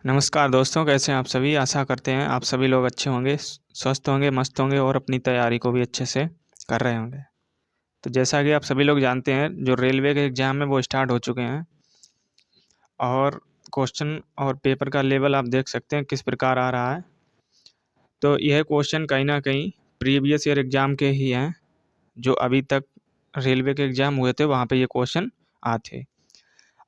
नमस्कार दोस्तों, कैसे हैं आप सभी। आशा करते हैं आप सभी लोग अच्छे होंगे, स्वस्थ होंगे, मस्त होंगे और अपनी तैयारी को भी अच्छे से कर रहे होंगे। तो जैसा कि आप सभी लोग जानते हैं, जो रेलवे के एग्ज़ाम है वो स्टार्ट हो चुके हैं और क्वेश्चन और पेपर का लेवल आप देख सकते हैं किस प्रकार आ रहा है। तो यह क्वेश्चन कहीं न कहीं प्रीवियस ईयर एग्ज़ाम के ही हैं, जो अभी तक रेलवे के एग्ज़ाम हुए थे वहाँ पे ये क्वेश्चन आए थे।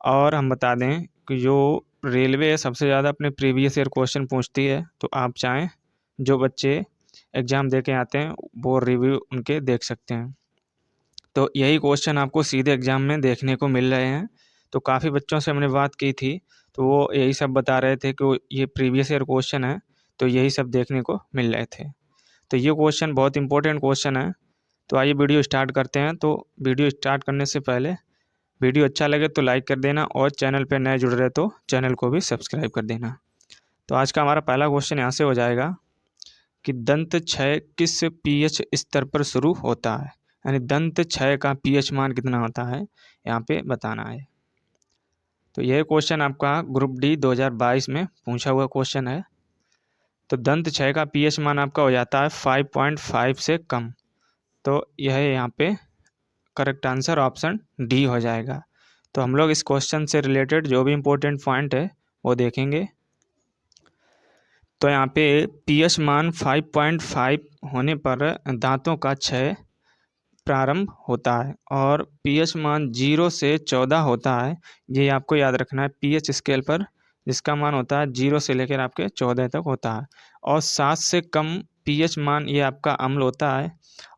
और हम बता दें कि जो रेलवे है सबसे ज़्यादा अपने प्रीवियस ईयर क्वेश्चन पूछती है, तो आप चाहें जो बच्चे एग्ज़ाम दे के आते हैं वो रिव्यू उनके देख सकते हैं। तो यही क्वेश्चन आपको सीधे एग्ज़ाम में देखने को मिल रहे हैं। तो काफ़ी बच्चों से हमने बात की थी, तो वो यही सब बता रहे थे कि ये प्रीवियस ईयर क्वेश्चन है, तो यही सब देखने को मिल रहे थे। तो ये क्वेश्चन बहुत इंपॉर्टेंट क्वेश्चन है। तो आइए वीडियो स्टार्ट करते हैं। तो वीडियो स्टार्ट करने से पहले वीडियो अच्छा लगे तो लाइक कर देना और चैनल पे नए जुड़ रहे तो चैनल को भी सब्सक्राइब कर देना। तो आज का हमारा पहला क्वेश्चन यहाँ से हो जाएगा कि दंत क्षय किस पीएच स्तर पर शुरू होता है, यानी दंत क्षय का पीएच मान कितना होता है यहाँ पे बताना है। तो यह क्वेश्चन आपका ग्रुप डी 2022 में पूछा हुआ क्वेश्चन है। तो दंत क्षय का पीएच मान आपका हो जाता है 5.5 से कम। तो यह यहाँ पे करेक्ट आंसर ऑप्शन डी हो जाएगा। तो हम लोग इस क्वेश्चन से रिलेटेड जो भी इम्पोर्टेंट पॉइंट है वो देखेंगे। तो यहाँ पे पीएच मान 5.5 होने पर दांतों का क्षय प्रारंभ होता है और पीएच मान 0 से 14 होता है। ये आपको याद रखना है पीएच स्केल पर, जिसका मान होता है 0 से लेकर आपके 14 तक होता है। और 7 से कम पीएच मान ये आपका अम्ल होता है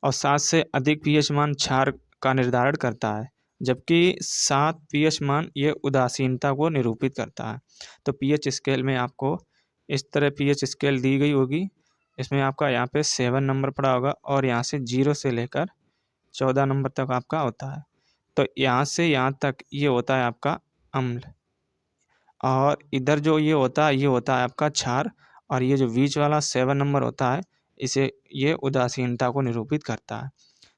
और 7 से अधिक पीएच मान क्षार का निर्धारण करता है, जबकि 7 पीएच मान ये उदासीनता को निरूपित करता है। तो पीएच स्केल में आपको इस तरह पीएच स्केल दी गई होगी। इसमें आपका यहाँ पे 7 नंबर पड़ा होगा और यहाँ से 0 से लेकर 14 नंबर तक आपका होता है। तो यहाँ से यहाँ तक ये होता है आपका अम्ल और इधर जो ये होता है आपका क्षार। और ये जो बीच वाला 7 नंबर होता है, इसे ये उदासीनता को निरूपित करता है।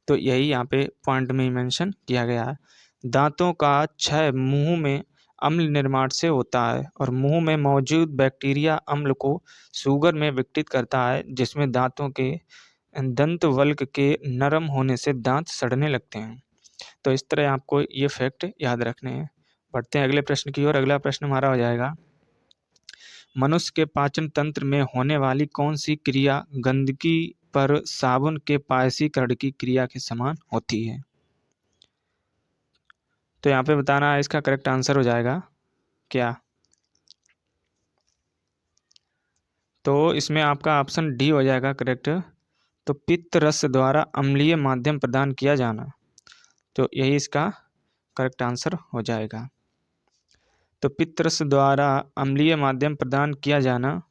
तो यही यहाँ पे पॉइंट में मेंशन किया गया है। दांतों का क्षय मुंह में अम्ल निर्माण से होता है और मुंह में मौजूद बैक्टीरिया अम्ल को शुगर में विघटित करता है, जिसमें दांतों के दंत वल्क के नरम होने से दांत सड़ने लगते हैं। तो इस तरह आपको ये फैक्ट याद रखने हैं। बढ़ते हैं अगले प्रश्न की ओर। अगला प्रश्न हमारा हो जाएगा, मनुष्य के पाचन तंत्र में होने वाली कौन सी क्रिया गंदगी पर साबुन के पायसीकरण की क्रिया के समान होती है। तो यहाँ पे बताना है, इसका करेक्ट आंसर हो जाएगा क्या। तो इसमें आपका ऑप्शन डी हो जाएगा करेक्ट। तो पित्त रस द्वारा अम्लीय माध्यम प्रदान किया जाना, तो यही इसका करेक्ट आंसर हो जाएगा। तो पित्त रस द्वारा अम्लीय माध्यम प्रदान किया जाना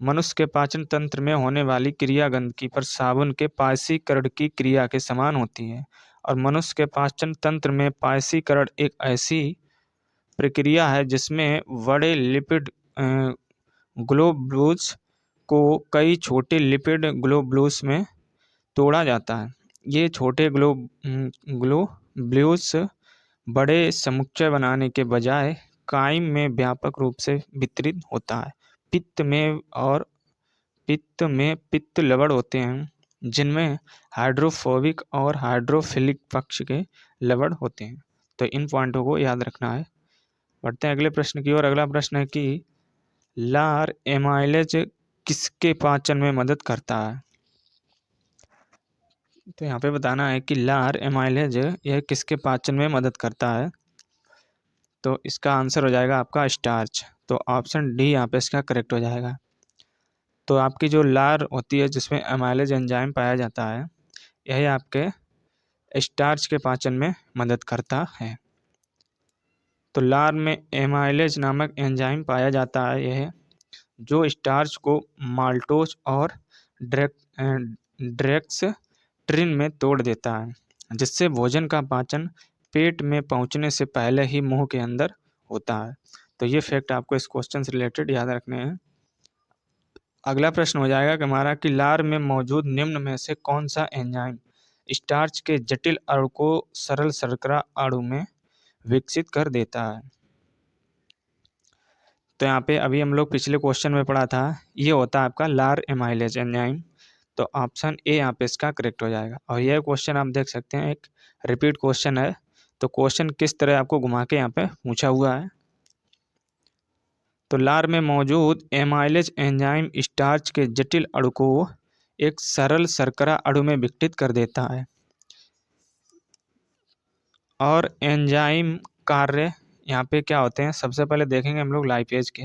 मनुष्य के पाचन तंत्र में होने वाली क्रिया गंदगी पर साबुन के पायसीकरण की क्रिया के समान होती है। और मनुष्य के पाचन तंत्र में पायसीकरण एक ऐसी प्रक्रिया है जिसमें बड़े लिपिड ग्लोब्यूल्स को कई छोटे लिपिड ग्लोब्यूल्स में तोड़ा जाता है। ये छोटे ग्लोब्यूल्स बड़े समुच्चय बनाने के बजाय कायम में व्यापक रूप से वितरित होता है। पित्त में पित्त लवण होते हैं, जिनमें हाइड्रोफोबिक और हाइड्रोफिलिक पक्ष के लवण होते हैं। तो इन पॉइंटों को याद रखना है। बढ़ते हैं अगले प्रश्न की ओर। अगला प्रश्न है कि लार एमाइलेज किसके पाचन में मदद करता है। तो यहाँ पे बताना है कि लार एमाइलेज यह किसके पाचन में मदद करता है। तो इसका आंसर हो जाएगा आपका स्टार्च। तो ऑप्शन डी यहाँ पे इसका करेक्ट हो जाएगा। तो आपकी जो लार होती है जिसमें एमाइलेज एंजाइम पाया जाता है, यह आपके स्टार्च के पाचन में मदद करता है। तो लार में एमाइलेज नामक एंजाइम पाया जाता है, यह जो स्टार्च को माल्टोज और ड्रेक्सट्रिन में तोड़ देता है, जिससे भोजन का पाचन पेट में पहुंचने से पहले ही मुंह के अंदर होता है। तो ये फैक्ट आपको इस क्वेश्चन से रिलेटेड याद रखने हैं। अगला प्रश्न हो जाएगा कि हमारा कि लार में मौजूद निम्न में से कौन सा एंजाइम स्टार्च के जटिल अणु को सरल शर्करा अणु में विकसित कर देता है। तो यहाँ पे अभी हम लोग पिछले क्वेश्चन में पढ़ा था, ये होता है आपका लार एमाइलेज एंजाइम। तो ऑप्शन ए यहाँ पे इसका करेक्ट हो जाएगा। और यह क्वेश्चन आप देख सकते हैं, एक रिपीट क्वेश्चन है। तो क्वेश्चन किस तरह आपको घुमा के यहाँ पे पूछा हुआ है। तो लार में मौजूद एमाइलेज एंजाइम स्टार्च के जटिल अणु को एक सरल शर्करा अणु में विघटित कर देता है। और एंजाइम कार्य यहाँ पे क्या होते हैं, सबसे पहले देखेंगे हम लोग लाइपेज के,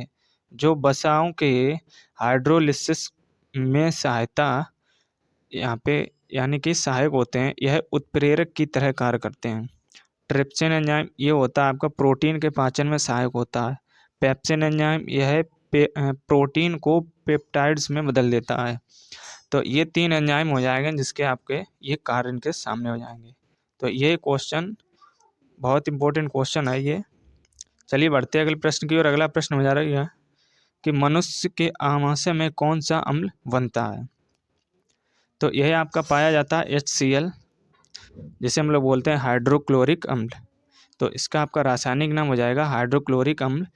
जो वसाओं के हाइड्रोलिसिस में सहायता यहाँ पे यानी कि सहायक होते हैं। यह उत्प्रेरक की तरह कार्य करते हैं। ट्रिप्सिन एंजाइम ये होता है आपका प्रोटीन के पाचन में सहायक होता है। पेप्सिन एंजाइम यह प्रोटीन को पेप्टाइड्स में बदल देता है। तो ये 3 एंजाइम हो जाएंगे जिसके आपके ये कार्य इनके सामने हो जाएंगे। तो ये क्वेश्चन बहुत इंपॉर्टेंट क्वेश्चन है ये। चलिए बढ़ते हैं अगले प्रश्न की ओर। अगला प्रश्न हो जा रहा है कि मनुष्य के आमाशय में कौन सा अम्ल बनता है। तो यह आपका पाया जाता है HCl, जिसे हम लोग बोलते हैं हाइड्रोक्लोरिक अम्ल। तो इसका आपका रासायनिक नाम हो जाएगा हाइड्रोक्लोरिक अम्ल,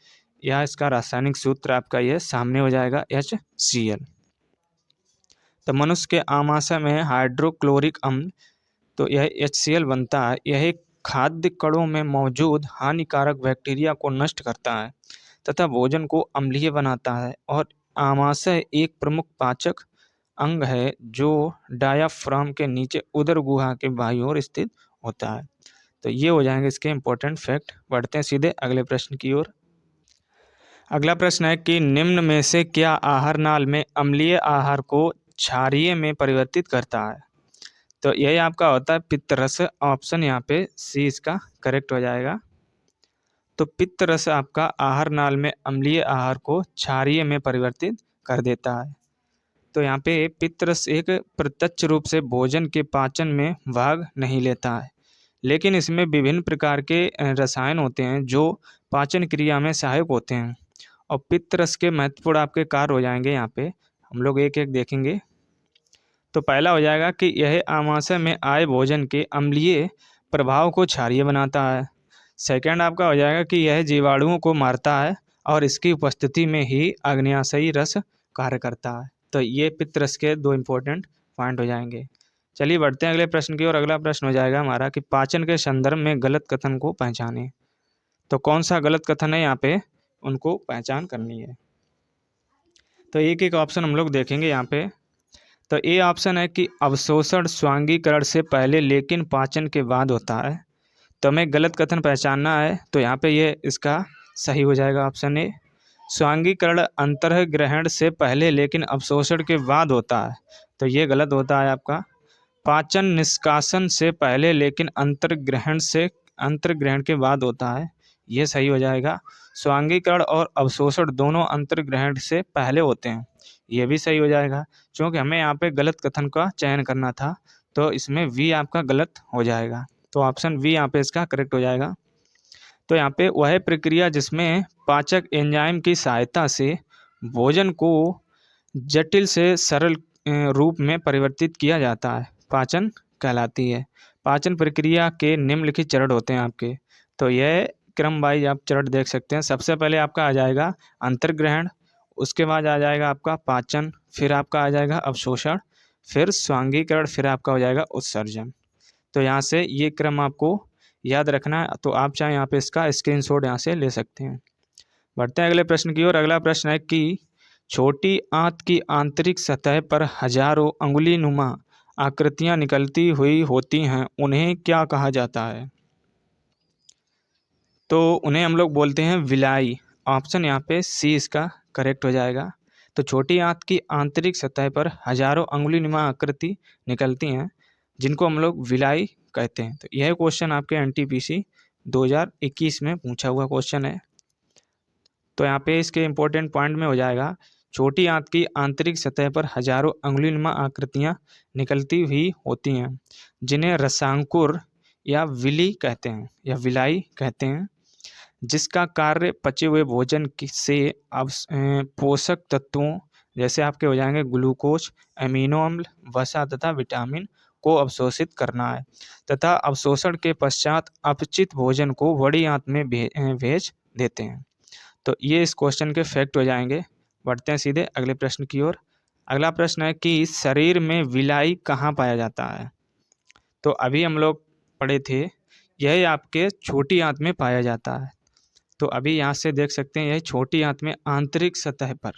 या इसका रासायनिक सूत्र आपका ये सामने हो जाएगा HCl। तो मनुष्य के आमाशय में हाइड्रोक्लोरिक अम्ल, तो यह HCl बनता है। यह खाद्य कणों में मौजूद हानिकारक बैक्टीरिया को नष्ट करता है तथा भोजन को अम्लीय बनाता है। और आमाशय एक प्रमुख पाचक अंग है जो डायाफ्राम के नीचे उदर गुहा के बाईं ओर स्थित होता है। तो ये हो जाएंगे इसके इंपॉर्टेंट फैक्ट। बढ़ते हैं सीधे अगले प्रश्न की ओर। अगला प्रश्न है कि निम्न में से क्या आहार नाल में अम्लीय आहार को क्षारीय में परिवर्तित करता है। तो यही आपका होता है पित्तरस। ऑप्शन यहाँ पे सी इसका करेक्ट हो जाएगा। तो पित्तरस आपका आहार नाल में अम्लीय आहार को क्षारीय में परिवर्तित कर देता है। तो यहाँ पे पित्तरस एक प्रत्यक्ष रूप से भोजन के पाचन में भाग नहीं लेता है, लेकिन इसमें विभिन्न प्रकार के रसायन होते हैं जो पाचन क्रिया में सहायक होते हैं। और पित्तरस के महत्वपूर्ण आपके कार्य हो जाएंगे, यहाँ पे हम लोग एक एक देखेंगे। तो पहला हो जाएगा कि यह आमाशय में आए भोजन के अम्लीय प्रभाव को क्षारीय बनाता है। सेकंड आपका हो जाएगा कि यह जीवाणुओं को मारता है और इसकी उपस्थिति में ही अग्न्याशयी रस कार्य करता है। तो ये पित्तरस के 2 इंपॉर्टेंट पॉइंट हो जाएंगे। चलिए बढ़ते हैं अगले प्रश्न की ओर। अगला प्रश्न हो जाएगा हमारा कि पाचन के संदर्भ में गलत कथन को पहचानें। तो कौन सा गलत कथन है यहाँ पे, उनको पहचान करनी है। तो एक एक ऑप्शन हम लोग देखेंगे यहाँ पे। तो ए ऑप्शन है कि अवशोषण स्वांगीकरण से पहले लेकिन पाचन के बाद होता है। तो हमें गलत कथन पहचानना है, तो यहाँ पे ये इसका सही हो जाएगा ऑप्शन ए। स्वांगीकरण अंतर्ग्रहण से पहले लेकिन अवशोषण के बाद होता है। तो ये गलत होता है आपका। पाचन निष्कासन से पहले लेकिन अंतर्ग्रहण के बाद होता है। ये सही हो जाएगा। स्वांगीकरण और अवशोषण दोनों अंतर्ग्रहण से पहले होते हैं। ये भी सही हो जाएगा, क्योंकि हमें यहाँ पे गलत कथन का चयन करना था। तो इसमें वी आपका गलत हो जाएगा। तो ऑप्शन वी यहाँ पे इसका करेक्ट हो जाएगा। तो यहाँ पे वह प्रक्रिया जिसमें पाचक एंजाइम की सहायता से भोजन को जटिल से सरल रूप में परिवर्तित किया जाता है, पाचन कहलाती है। पाचन प्रक्रिया के निम्नलिखित चरण होते हैं आपके। तो यह क्रम वाइज आप चरण देख सकते हैं। सबसे पहले आपका आ जाएगा अंतर्ग्रहण, उसके बाद आ जाएगा आपका पाचन, फिर आपका आ जाएगा अवशोषण, फिर स्वांगीकरण, फिर आपका हो जाएगा उत्सर्जन। तो यहाँ से ये क्रम आपको याद रखना है। तो आप चाहे यहाँ पे इसका स्क्रीनशॉट यहाँ से ले सकते हैं। बढ़ते हैं अगले प्रश्न की ओर। अगला प्रश्न है कि छोटी आंत की आंतरिक सतह पर हजारों अंगुली नुमा आकृतियाँ निकलती हुई होती हैं, उन्हें क्या कहा जाता है। तो उन्हें हम लोग बोलते हैं विलाई। ऑप्शन यहाँ पे सी इसका करेक्ट हो जाएगा। तो छोटी आंत की आंतरिक सतह पर हजारों अंगुली नुमा आकृति निकलती हैं, जिनको हम लोग विलाई कहते हैं। तो यह क्वेश्चन आपके NTPC 2021 में पूछा हुआ क्वेश्चन है। तो यहाँ पे इसके इंपॉर्टेंट पॉइंट में हो जाएगा, छोटी आंत की आंतरिक सतह पर हजारों अंगुलीनुमा आकृतियाँ निकलती हुई होती हैं, जिन्हें रसांकुर या विली कहते हैं या विलाई कहते हैं, जिसका कार्य पचे हुए भोजन से पोषक तत्वों जैसे आपके हो जाएंगे ग्लूकोज, अमीनो अम्ल, वसा तथा विटामिन को अवशोषित करना है तथा अवशोषण के पश्चात अपचित भोजन को बड़ी आंत में भेज देते हैं। तो ये इस क्वेश्चन के फैक्ट हो जाएंगे। बढ़ते हैं सीधे अगले प्रश्न की ओर। अगला प्रश्न है कि शरीर में विलाई कहाँ पाया जाता है। तो अभी हम लोग पढ़े थे, यह आपके छोटी आंत में पाया जाता है। तो अभी यहाँ से देख सकते हैं, यह छोटी आंत में आंतरिक सतह पर,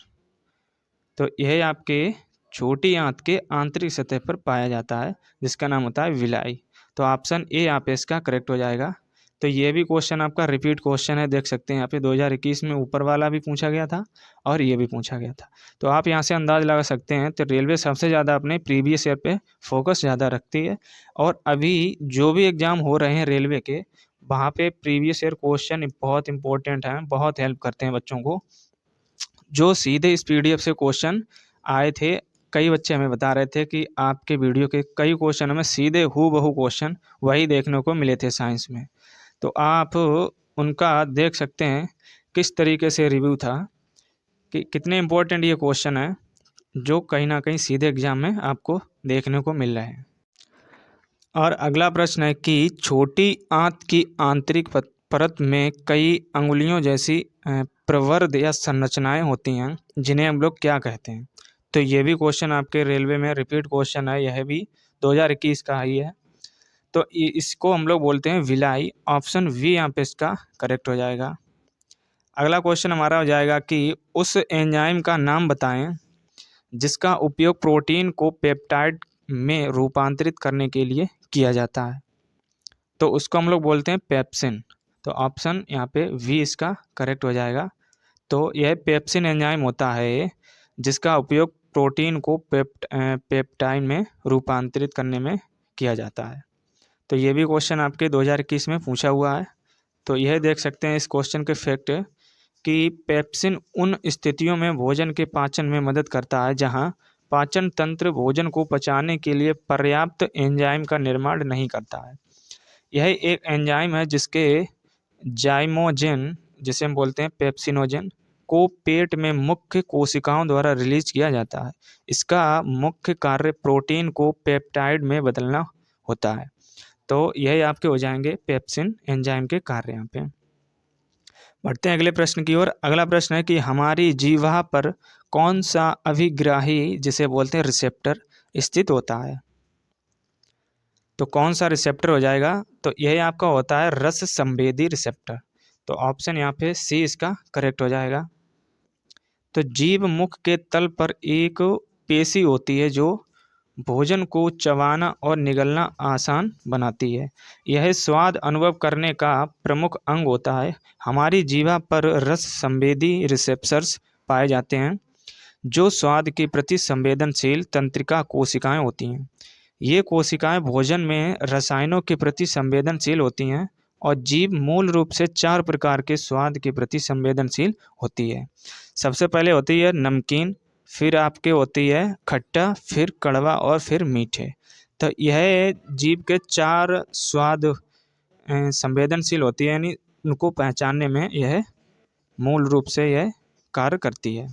तो यह आपके छोटी आंत के आंतरिक सतह पर पाया जाता है, जिसका नाम होता है विलाई। तो ऑप्शन ए यहाँ पे इसका करेक्ट हो जाएगा। तो ये भी क्वेश्चन आपका रिपीट क्वेश्चन है, देख सकते हैं यहाँ पे 2021 में ऊपर वाला भी पूछा गया था और ये भी पूछा गया था। तो आप यहाँ से अंदाज लगा सकते हैं, तो रेलवे सबसे ज़्यादा अपने प्रीवियस ईयर पे फोकस ज़्यादा रखती है। और अभी जो भी एग्ज़ाम हो रहे हैं रेलवे के, वहाँ पे प्रीवियस ईयर क्वेश्चन बहुत इंपॉर्टेंट हैं, बहुत हेल्प करते हैं बच्चों को। जो सीधे इस PDF से क्वेश्चन आए थे, कई बच्चे हमें बता रहे थे कि आपके वीडियो के कई क्वेश्चन हमें सीधे हूबहू क्वेश्चन वही देखने को मिले थे साइंस में। तो आप उनका देख सकते हैं किस तरीके से रिव्यू था, कि कितने इम्पोर्टेंट ये क्वेश्चन है, जो कहीं ना कहीं सीधे एग्जाम में आपको देखने को मिल रहे हैं। और अगला प्रश्न है कि छोटी आंत की आंतरिक परत में कई अंगुलियों जैसी प्रवर्ध या संरचनाएं होती हैं, जिन्हें हम लोग क्या कहते हैं। तो ये भी क्वेश्चन आपके रेलवे में रिपीट क्वेश्चन है, यह भी 2021 का ही है। तो इसको हम लोग बोलते हैं विलाई। ऑप्शन वी यहाँ पे इसका करेक्ट हो जाएगा। अगला क्वेश्चन हमारा हो जाएगा कि उस एंजाइम का नाम बताएं जिसका उपयोग प्रोटीन को पेप्टाइड में रूपांतरित करने के लिए किया जाता है। तो उसको हम लोग बोलते हैं पेप्सिन। तो ऑप्शन यहाँ पे वी इसका करेक्ट हो जाएगा। तो यह पेप्सिन एंजाइम होता है जिसका उपयोग प्रोटीन को पेप्टाइड में रूपांतरित करने में किया जाता है। तो ये भी क्वेश्चन आपके 2021 में पूछा हुआ है। तो यह देख सकते हैं इस क्वेश्चन के फैक्ट कि पेप्सिन उन स्थितियों में भोजन के पाचन में मदद करता है जहां पाचन तंत्र भोजन को पचाने के लिए पर्याप्त एंजाइम का निर्माण नहीं करता है। यह एक एंजाइम है जिसके जाइमोजेन, जिसे हम बोलते हैं पेप्सिनोजेन, को पेट में मुख्य कोशिकाओं द्वारा रिलीज किया जाता है। इसका मुख्य कार्य प्रोटीन को पेप्टाइड में बदलना होता है। तो यही आपके हो जाएंगे पेप्सिन एंजाइम के कार्य यहाँ पे। बढ़ते हैं अगले प्रश्न की ओर। अगला प्रश्न है कि हमारी जीवा पर कौन सा अभिग्राही, जिसे बोलते हैं रिसेप्टर, स्थित होता है। तो कौन सा रिसेप्टर हो जाएगा। तो यही आपका होता है रस संवेदी रिसेप्टर। तो ऑप्शन यहाँ पे सी इसका करेक्ट हो जाएगा। तो जीभ मुख के तल पर एक पेशी होती है जो भोजन को चबाना और निगलना आसान बनाती है। यह स्वाद अनुभव करने का प्रमुख अंग होता है। हमारी जीवा पर रस संवेदी रिसेप्टर्स पाए जाते हैं जो स्वाद के प्रति संवेदनशील तंत्रिका कोशिकाएं होती हैं। ये कोशिकाएं भोजन में रसायनों के प्रति संवेदनशील होती हैं और जीभ मूल रूप से 4 प्रकार के स्वाद के प्रति संवेदनशील होती है। सबसे पहले होती है नमकीन, फिर आपके होती है खट्टा, फिर कड़वा और फिर मीठे। तो यह जीभ के 4 स्वाद संवेदनशील होती है, यानी उनको पहचानने में यह मूल रूप से यह कार्य करती है।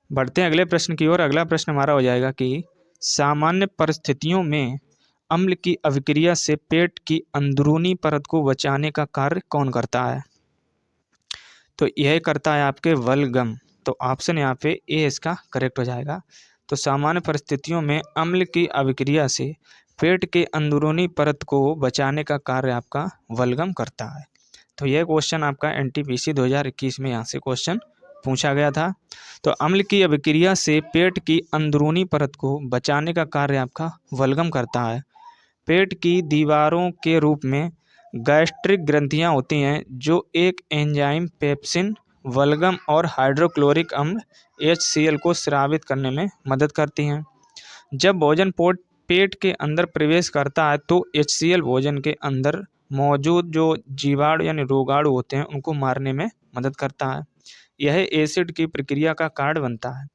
बढ़ते हैं अगले प्रश्न की ओर। अगला प्रश्न हमारा हो जाएगा कि सामान्य परिस्थितियों में अम्ल की अभिक्रिया से पेट की अंदरूनी परत को बचाने का कार्य कौन करता है। तो यह करता है आपके वल्गम। तो ऑप्शन यहाँ पे ए इसका करेक्ट हो जाएगा। तो सामान्य परिस्थितियों में अम्ल की अभिक्रिया से पेट के अंदरूनी परत को बचाने का कार्य आपका वल्गम करता है। तो यह क्वेश्चन आपका NTPC 2021 में यहाँ से क्वेश्चन पूछा गया था। तो अम्ल की अभिक्रिया से पेट की अंदरूनी परत को बचाने का कार्य आपका वल्गम करता है। पेट की दीवारों के रूप में गैस्ट्रिक ग्रंथियां होती हैं जो एक एंजाइम पेप्सिन, वल्गम और हाइड्रोक्लोरिक अम्ल HCl को स्रावित करने में मदद करती हैं। जब भोजन पेट के अंदर प्रवेश करता है तो HCl भोजन के अंदर मौजूद जो जीवाणु यानी रोगाणु होते हैं उनको मारने में मदद करता है। यह एसिड की प्रक्रिया का कारण बनता है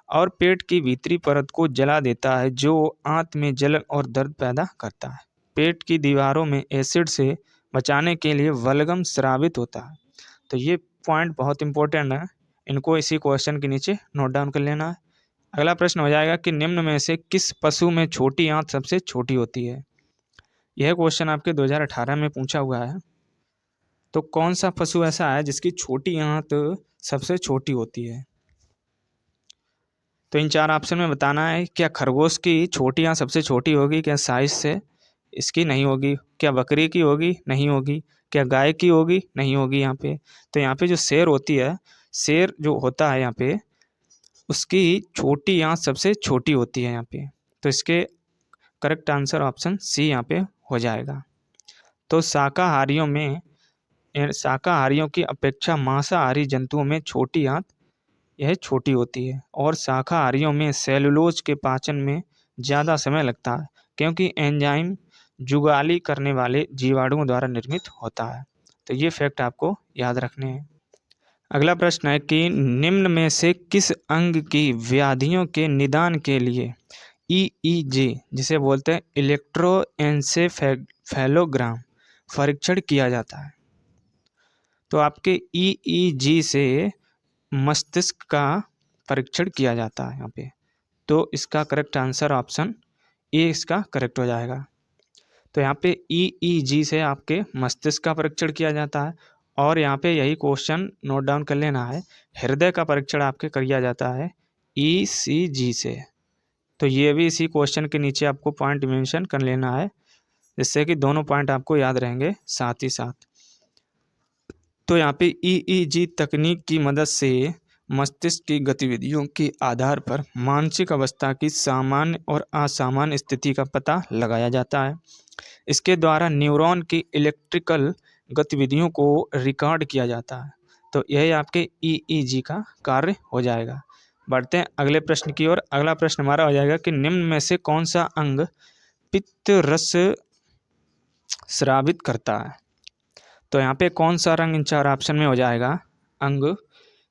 और पेट की भीतरी परत को जला देता है जो आंत में जलन और दर्द पैदा करता है। पेट की दीवारों में एसिड से बचाने के लिए वल्गम स्रावित होता है। तो ये पॉइंट बहुत इंपॉर्टेंट है, इनको इसी क्वेश्चन के नीचे नोट डाउन कर लेना है। अगला प्रश्न हो जाएगा कि निम्न में से किस पशु में छोटी आंत सबसे छोटी होती है। यह क्वेश्चन आपके 2018 में पूछा हुआ है। तो कौन सा पशु ऐसा है जिसकी छोटी आंत सबसे छोटी होती है? तो इन 4 ऑप्शन में बताना है, क्या खरगोश की छोटी आंत सबसे छोटी होगी? क्या साइज से इसकी नहीं होगी? क्या बकरी की होगी? नहीं होगी। क्या गाय की होगी? नहीं होगी यहाँ पे। तो यहाँ पे जो शेर होती है, शेर जो होता है यहाँ पे, उसकी छोटी आंत सबसे छोटी होती है यहाँ पे। तो इसके करेक्ट आंसर ऑप्शन सी यहाँ पे हो जाएगा। तो शाकाहारियों की अपेक्षा मांसाहारी जंतुओं में छोटी आंत यह छोटी होती है, और शाकाहारियों में सेलुलोज के पाचन में ज़्यादा समय लगता है, क्योंकि एंजाइम जुगाली करने वाले जीवाणुओं द्वारा निर्मित होता है। तो ये फैक्ट आपको याद रखने हैं। अगला प्रश्न है कि निम्न में से किस अंग की व्याधियों के निदान के लिए EEG, जिसे बोलते हैं इलेक्ट्रोएन्सेफेलोग्राम, परीक्षण किया जाता है? तो आपके EEG से मस्तिष्क का परीक्षण किया जाता है यहाँ पे। तो इसका करेक्ट आंसर ऑप्शन ए इसका करेक्ट हो जाएगा। तो यहाँ पे EEG से आपके मस्तिष्क का परीक्षण किया जाता है, और यहाँ पे यही क्वेश्चन नोट डाउन कर लेना है, हृदय का परीक्षण आपके किया जाता है ECG से। तो ये भी इसी क्वेश्चन के नीचे आपको पॉइंट मेंशन कर लेना है, जिससे कि दोनों पॉइंट आपको याद रहेंगे साथ ही साथ। तो यहाँ पे EEG तकनीक की मदद से मस्तिष्क की गतिविधियों के आधार पर मानसिक अवस्था की सामान्य और असामान्य स्थिति का पता लगाया जाता है। इसके द्वारा न्यूरॉन की इलेक्ट्रिकल गतिविधियों को रिकॉर्ड किया जाता है। तो यही आपके EEG का कार्य हो जाएगा। बढ़ते हैं अगले प्रश्न की ओर। अगला प्रश्न हमारा हो जाएगा कि निम्न में से कौन सा अंग पित्त रस स्रावित करता है? तो यहाँ पे कौन सा रंग इन 4 ऑप्शन में हो जाएगा अंग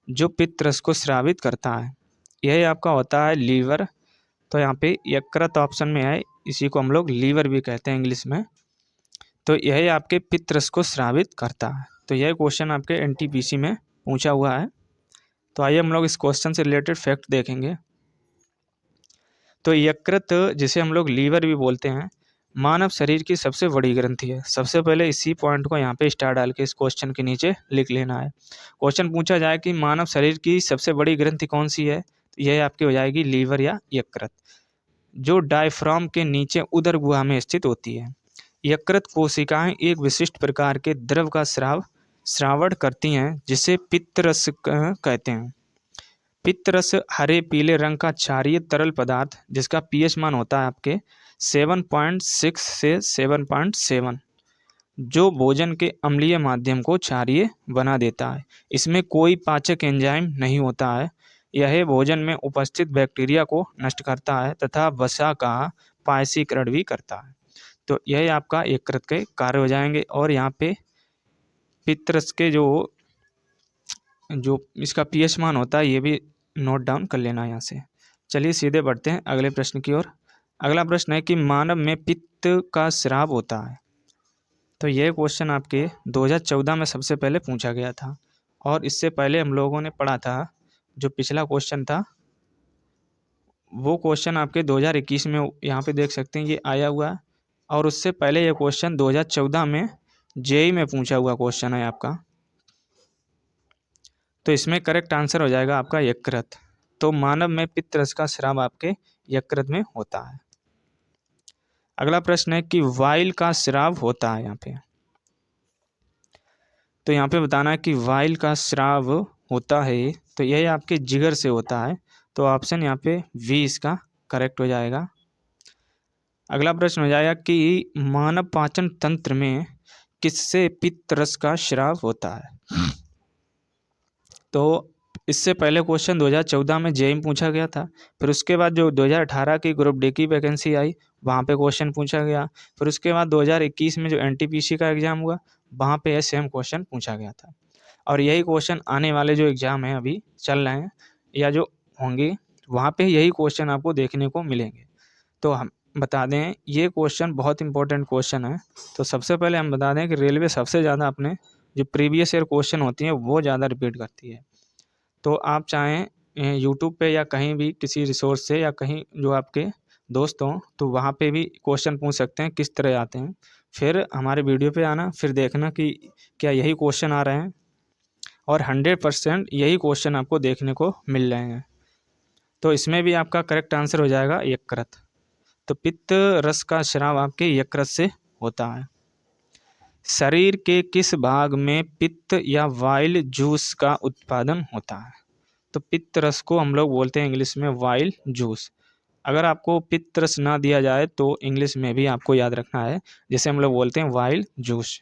जो पित्त रस को स्रावित करता है? यही आपका होता है लीवर। तो यहाँ पे यकृत ऑप्शन में है, इसी को हम लोग लीवर भी कहते हैं इंग्लिश में। तो यही आपके पित्त रस को स्रावित करता है। तो यह क्वेश्चन आपके NTPC में पूछा हुआ है। तो आइए हम लोग इस क्वेश्चन से रिलेटेड फैक्ट देखेंगे। तो यकृत, जिसे हम लोग लीवर भी बोलते हैं, मानव शरीर की सबसे बड़ी ग्रंथि है। सबसे पहले इसी पॉइंट को यहाँ पे स्टार डाल के इस क्वेश्चन के नीचे लिख लेना है। क्वेश्चन पूछा जाए कि मानव शरीर की सबसे बड़ी ग्रंथि कौन सी है, तो यह आपकी हो जाएगी लीवर या यकृत, जो डायफ्राम के नीचे उदर गुहा में स्थित होती है। यकृत कोशिकाएं एक विशिष्ट प्रकार के द्रव का श्रावण करती हैं, जिसे पित्तरस कहते हैं। पित्तरस हरे पीले रंग का क्षारीय तरल पदार्थ, जिसका pH मान होता है आपके 7.6 से 7.7, जो भोजन के अम्लीय माध्यम को क्षारीय बना देता है। इसमें कोई पाचक एंजाइम नहीं होता है। यह भोजन में उपस्थित बैक्टीरिया को नष्ट करता है तथा वसा का पायसीकरण भी करता है। तो यह आपका यकृत के कार्य हो जाएंगे। और यहाँ पे पित्तरस के जो इसका pH मान होता है, ये भी नोट डाउन कर लेना यहाँ से। चलिए सीधे बढ़ते हैं अगले प्रश्न की ओर। अगला प्रश्न है कि मानव में पित्त का स्राव होता है। तो यह क्वेश्चन आपके 2014 में सबसे पहले पूछा गया था, और इससे पहले हम लोगों ने पढ़ा था, जो पिछला क्वेश्चन था वो क्वेश्चन आपके 2021 में यहाँ पे देख सकते हैं ये आया हुआ है, और उससे पहले ये क्वेश्चन 2014 में JEE में पूछा हुआ क्वेश्चन है आपका। तो इसमें करेक्ट आंसर हो जाएगा आपका यकृत। तो मानव में पित्त रस का स्राव आपके यकृत में होता है। अगला प्रश्न है कि वाइल का स्राव होता है यहाँ पे। तो यहाँ पे बताना है कि वाइल का स्राव होता है, तो यह आपके जिगर से होता है। तो ऑप्शन यहाँ पे V इसका करेक्ट हो जाएगा। अगला प्रश्न हो जाएगा कि मानव पाचन तंत्र में किससे पित्त रस का स्राव होता है। तो इससे पहले क्वेश्चन 2014 में JEE में पूछा गया था। फिर उसके बाद जो 2018 की ग्रुप डी की वैकेंसी आई, वहाँ पे क्वेश्चन पूछा गया। फिर उसके बाद 2021 में जो NTPC का एग्ज़ाम हुआ, वहाँ पे यह सेम क्वेश्चन पूछा गया था। और यही क्वेश्चन आने वाले जो एग्ज़ाम हैं अभी चल रहे हैं या जो होंगे, वहाँ पे यही क्वेश्चन आपको देखने को मिलेंगे। तो हम बता दें, ये क्वेश्चन बहुत इंपॉर्टेंट क्वेश्चन है। तो सबसे पहले हम बता दें कि रेलवे सबसे ज़्यादा अपने जो प्रीवियस ईयर क्वेश्चन होती हैं वो ज़्यादा रिपीट करती है। तो आप चाहें यूट्यूब पे या कहीं भी किसी रिसोर्स से या कहीं जो आपके दोस्त हों, तो वहाँ पे भी क्वेश्चन पूछ सकते हैं किस तरह आते हैं। फिर हमारे वीडियो पे आना, फिर देखना कि क्या यही क्वेश्चन आ रहे हैं, और 100% यही क्वेश्चन आपको देखने को मिल रहे हैं। तो इसमें भी आपका करेक्ट आंसर हो जाएगा यकृत। तो पित्त रस का स्राव आपके यकृत से होता है। शरीर के किस भाग में पित्त या वाइल जूस का उत्पादन होता है? तो पित्त रस को हम लोग बोलते हैं इंग्लिश में वाइल जूस। अगर आपको पित्त रस ना दिया जाए तो इंग्लिश में भी आपको याद रखना है, जैसे हम लोग बोलते हैं वाइल जूस।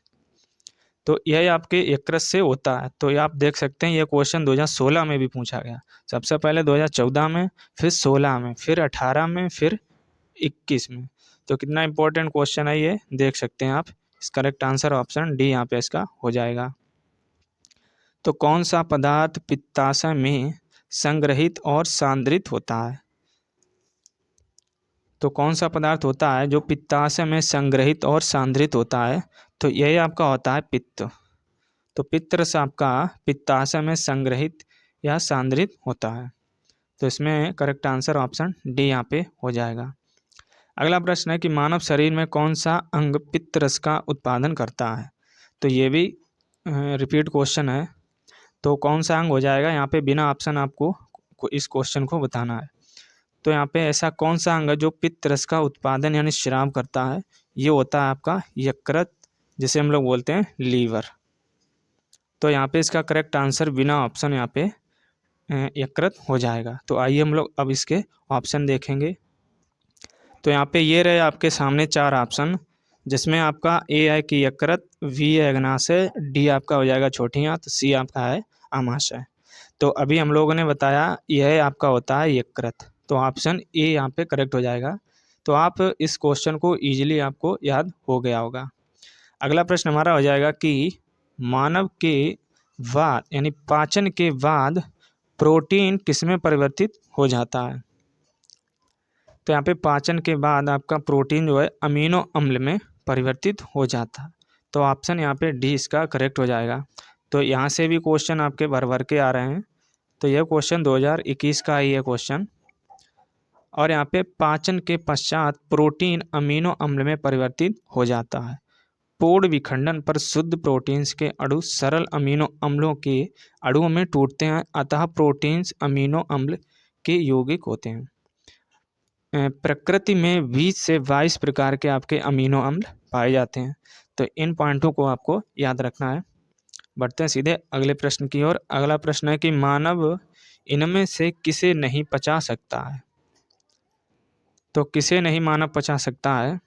तो यह आपके यकृत से होता है। तो ये आप देख सकते हैं, यह क्वेश्चन 2016 में भी पूछा गया। सबसे पहले 2014 में, फिर 16 में, फिर 18 में, फिर 21 में। तो कितना इंपॉर्टेंट क्वेश्चन है ये, देख सकते हैं आप। इस करेक्ट आंसर ऑप्शन डी यहाँ पे इसका हो जाएगा। तो कौन सा पदार्थ पित्ताशय में संग्रहित और सांद्रित होता है? तो कौन सा पदार्थ होता है जो पित्ताशय में संग्रहित और सांद्रित होता है? तो यही आपका होता है पित्त। तो पित्त रस आपका पित्ताशय में संग्रहित या सांद्रित होता है। तो इसमें करेक्ट आंसर ऑप्शन डी यहाँ पे हो जाएगा। अगला प्रश्न है कि मानव शरीर में कौन सा अंग पित्त रस का उत्पादन करता है? तो ये भी रिपीट क्वेश्चन है। तो कौन सा अंग हो जाएगा यहाँ पे, बिना ऑप्शन आपको इस क्वेश्चन को बताना है। तो यहाँ पे ऐसा कौन सा अंग है जो पित्त रस का उत्पादन यानी स्राव करता है? ये होता है आपका यकृत, जिसे हम लोग बोलते हैं लीवर। तो यहाँ पे इसका करेक्ट आंसर बिना ऑप्शन यहाँ पे यकृत हो जाएगा। तो आइए हम लोग अब इसके ऑप्शन देखेंगे। तो यहाँ पे ये रहे आपके सामने 4 ऑप्शन, जिसमें आपका ए है कि यकृत, बी है अग्नाशय, डी आपका हो जाएगा छोटी आंत, सी आपका है आमाशय। तो अभी हम लोगों ने बताया यह आपका होता है यकृत। तो ऑप्शन ए यहाँ पे करेक्ट हो जाएगा। तो आप इस क्वेश्चन को ईजिली आपको याद हो गया होगा। अगला प्रश्न हमारा हो जाएगा कि मानव के बाद यानी पाचन के बाद प्रोटीन किसमें परिवर्तित हो जाता है? तो यहाँ पे पाचन के बाद आपका प्रोटीन जो है अमीनो अम्ल में परिवर्तित हो जाता है। तो ऑप्शन यहाँ पे डी इसका करेक्ट हो जाएगा। तो यहाँ से भी क्वेश्चन आपके भर भर के आ रहे हैं। तो यह क्वेश्चन 2021 का ही है क्वेश्चन। और यहाँ पे पाचन के पश्चात प्रोटीन अमीनो अम्ल में परिवर्तित हो जाता है। पूर्ण विखंडन पर शुद्ध प्रोटीन्स के अणु सरल अमीनो अम्लों के अणुओं में टूटते हैं, अतः प्रोटीन्स अमीनो अम्ल के यौगिक होते हैं। प्रकृति में 20 से 22 प्रकार के आपके अमीनो अम्ल पाए जाते हैं। तो इन पॉइंटों को आपको याद रखना है। बढ़ते हैं सीधे अगले प्रश्न की ओर। अगला प्रश्न है कि मानव इनमें से किसे नहीं पचा सकता है? तो किसे नहीं मानव पचा सकता है?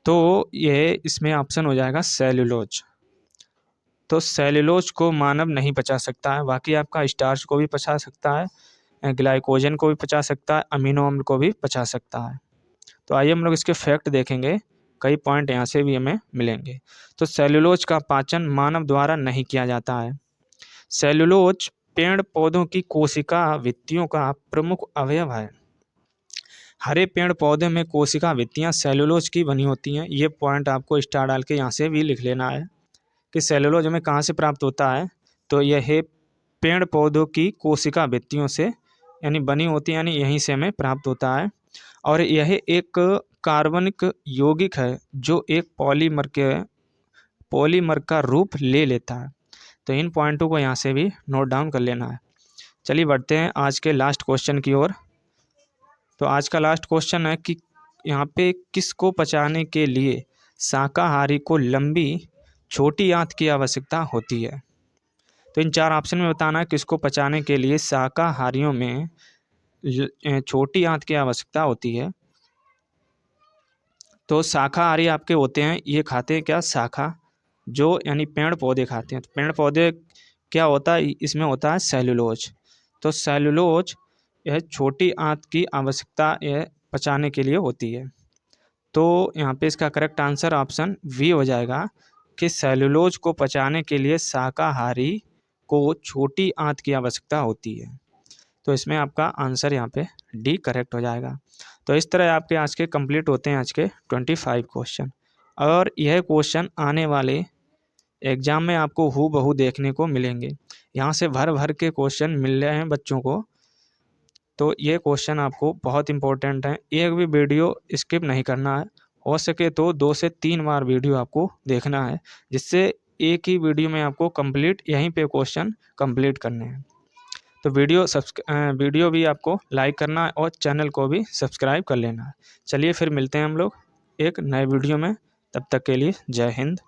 तो ये इसमें ऑप्शन हो जाएगा सेल्यूलोज। तो सेल्यूलोज को मानव नहीं पचा सकता है। बाकी आपका स्टार्च को भी पचा सकता है, ग्लाइकोजन को भी पचा सकता है, अमीनो अम्ल को भी पचा सकता है। तो आइए हम लोग इसके फैक्ट देखेंगे, कई पॉइंट यहाँ से भी हमें मिलेंगे। तो सेल्यूलोज का पाचन मानव द्वारा नहीं किया जाता है। सेल्यूलोज पेड़ पौधों की कोशिका भित्तियों का प्रमुख अवयव है। हरे पेड़ पौधे में कोशिका भित्तियाँ सेल्यूलोज की बनी होती हैं। ये पॉइंट आपको स्टार डाल के यहाँ से भी लिख लेना है कि सेल्यूलोज हमें कहाँ से प्राप्त होता है। तो यह पेड़ पौधों की कोशिका भित्तियों से यानी बनी होती है, यानी यहीं से हमें प्राप्त होता है। और यह एक कार्बनिक यौगिक है जो एक पॉलीमर का रूप ले लेता है। तो इन पॉइंटों को यहाँ से भी नोट डाउन कर लेना है। चलिए बढ़ते हैं आज के लास्ट क्वेश्चन की ओर। तो आज का लास्ट क्वेश्चन है कि यहाँ पे किसको पचाने के लिए शाकाहारी को लंबी छोटी आंत की आवश्यकता होती है? तो इन 4 ऑप्शन में बताना है किसको पचाने के लिए शाकाहारियों में छोटी आंत की आवश्यकता होती है। तो शाकाहारी आपके होते हैं, ये खाते हैं क्या, शाखा, जो यानी पेड़ पौधे खाते हैं। तो पेड़ पौधे क्या होता है, इसमें होता है सेल्यूलोज। तो सेल्यूलोज यह छोटी आंत की आवश्यकता यह पचाने के लिए होती है। तो यहाँ पे इसका करेक्ट आंसर ऑप्शन वी हो जाएगा कि सेल्यूलोज को पचाने के लिए शाकाहारी को छोटी आंत की आवश्यकता होती है। तो इसमें आपका आंसर यहाँ पे डी करेक्ट हो जाएगा। तो इस तरह आपके आज के कंप्लीट होते हैं आज के 25 क्वेश्चन। और यह क्वेश्चन आने वाले एग्ज़ाम में आपको हूबहू देखने को मिलेंगे। यहाँ से भर भर के क्वेश्चन मिल रहे हैं बच्चों को। तो ये क्वेश्चन आपको बहुत इंपॉर्टेंट है, एक भी वीडियो स्किप नहीं करना है हो सके तो 2 से 3 बार वीडियो आपको देखना है, जिससे एक ही वीडियो में आपको कंप्लीट यहीं पे क्वेश्चन कंप्लीट करने हैं। तो वीडियो भी आपको लाइक करना है और चैनल को भी सब्सक्राइब कर लेना है। चलिए फिर मिलते हैं हम लोग एक नए वीडियो में, तब तक के लिए जय हिंद।